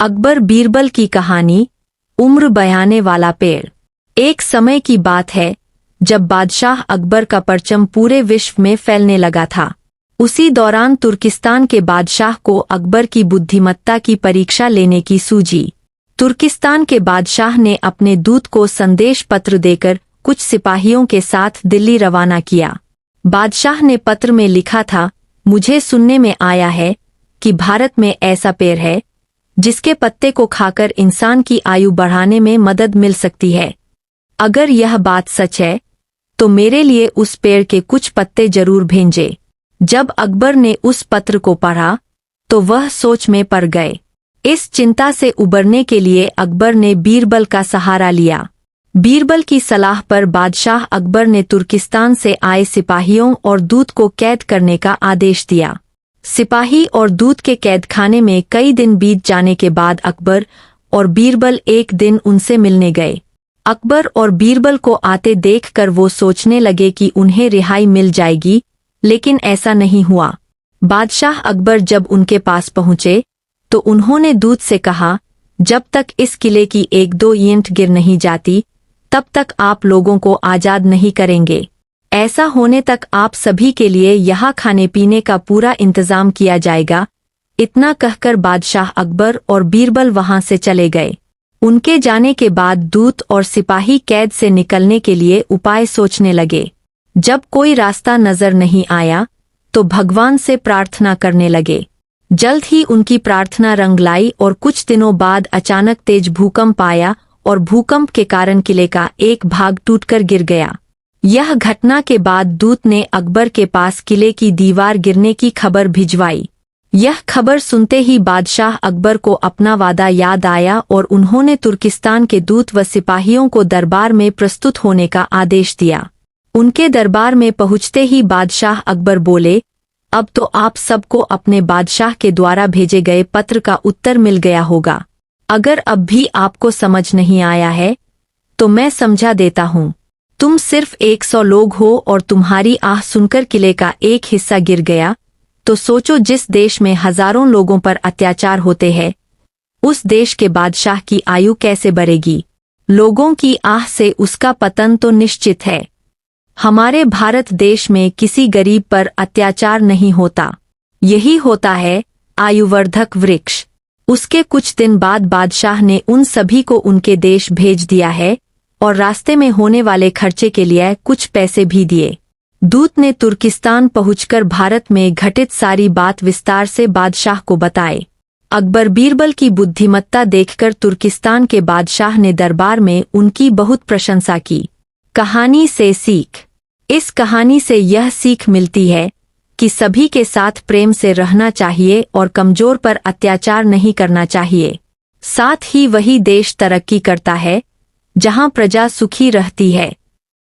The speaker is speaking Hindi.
अकबर बीरबल की कहानी, उम्र बयाने वाला पेड़। एक समय की बात है जब बादशाह अकबर का परचम पूरे विश्व में फैलने लगा था। उसी दौरान तुर्किस्तान के बादशाह को अकबर की बुद्धिमत्ता की परीक्षा लेने की सूझी। तुर्किस्तान के बादशाह ने अपने दूत को संदेश पत्र देकर कुछ सिपाहियों के साथ दिल्ली रवाना किया। बादशाह ने पत्र में लिखा था, मुझे सुनने में आया है कि भारत में ऐसा पेड़ है जिसके पत्ते को खाकर इंसान की आयु बढ़ाने में मदद मिल सकती है। अगर यह बात सच है तो मेरे लिए उस पेड़ के कुछ पत्ते जरूर भेजें। जब अकबर ने उस पत्र को पढ़ा तो वह सोच में पड़ गए। इस चिंता से उबरने के लिए अकबर ने बीरबल का सहारा लिया। बीरबल की सलाह पर बादशाह अकबर ने तुर्किस्तान से आए सिपाहियों और दूत को कैद करने का आदेश दिया। सिपाही और दूत के कैदखाने में कई दिन बीत जाने के बाद अकबर और बीरबल एक दिन उनसे मिलने गए। अकबर और बीरबल को आते देखकर वो सोचने लगे कि उन्हें रिहाई मिल जाएगी, लेकिन ऐसा नहीं हुआ। बादशाह अकबर जब उनके पास पहुंचे तो उन्होंने दूत से कहा, जब तक इस किले की एक दो ईंट गिर नहीं जाती तब तक आप लोगों को आजाद नहीं करेंगे। ऐसा होने तक आप सभी के लिए यहाँ खाने पीने का पूरा इंतजाम किया जाएगा। इतना कहकर बादशाह अकबर और बीरबल वहां से चले गए। उनके जाने के बाद दूत और सिपाही कैद से निकलने के लिए उपाय सोचने लगे। जब कोई रास्ता नजर नहीं आया तो भगवान से प्रार्थना करने लगे। जल्द ही उनकी प्रार्थना रंग लाई और कुछ दिनों बाद अचानक तेज भूकंप आया और भूकंप के कारण किले का एक भाग टूटकर गिर गया। यह घटना के बाद दूत ने अकबर के पास किले की दीवार गिरने की खबर भिजवाई। यह खबर सुनते ही बादशाह अकबर को अपना वादा याद आया और उन्होंने तुर्किस्तान के दूत व सिपाहियों को दरबार में प्रस्तुत होने का आदेश दिया। उनके दरबार में पहुंचते ही बादशाह अकबर बोले, अब तो आप सबको अपने बादशाह के द्वारा भेजे गए पत्र का उत्तर मिल गया होगा। अगर अब भी आपको समझ नहीं आया है तो मैं समझा देता हूँ। तुम सिर्फ 100 लोग हो और तुम्हारी आह सुनकर किले का एक हिस्सा गिर गया, तो सोचो जिस देश में हजारों लोगों पर अत्याचार होते हैं उस देश के बादशाह की आयु कैसे बढ़ेगी। लोगों की आह से उसका पतन तो निश्चित है। हमारे भारत देश में किसी गरीब पर अत्याचार नहीं होता, यही होता है आयुवर्धक वृक्ष। उसके कुछ दिन बाद बादशाह ने उन सभी को उनके देश भेज दिया है और रास्ते में होने वाले खर्चे के लिए कुछ पैसे भी दिए। दूत ने तुर्किस्तान पहुंचकर भारत में घटित सारी बात विस्तार से बादशाह को बताए। अकबर बीरबल की बुद्धिमत्ता देखकर तुर्किस्तान के बादशाह ने दरबार में उनकी बहुत प्रशंसा की। कहानी से सीख। इस कहानी से यह सीख मिलती है कि सभी के साथ प्रेम से रहना चाहिए और कमजोर पर अत्याचार नहीं करना चाहिए। साथ ही वही देश तरक्की करता है जहां प्रजा सुखी रहती है।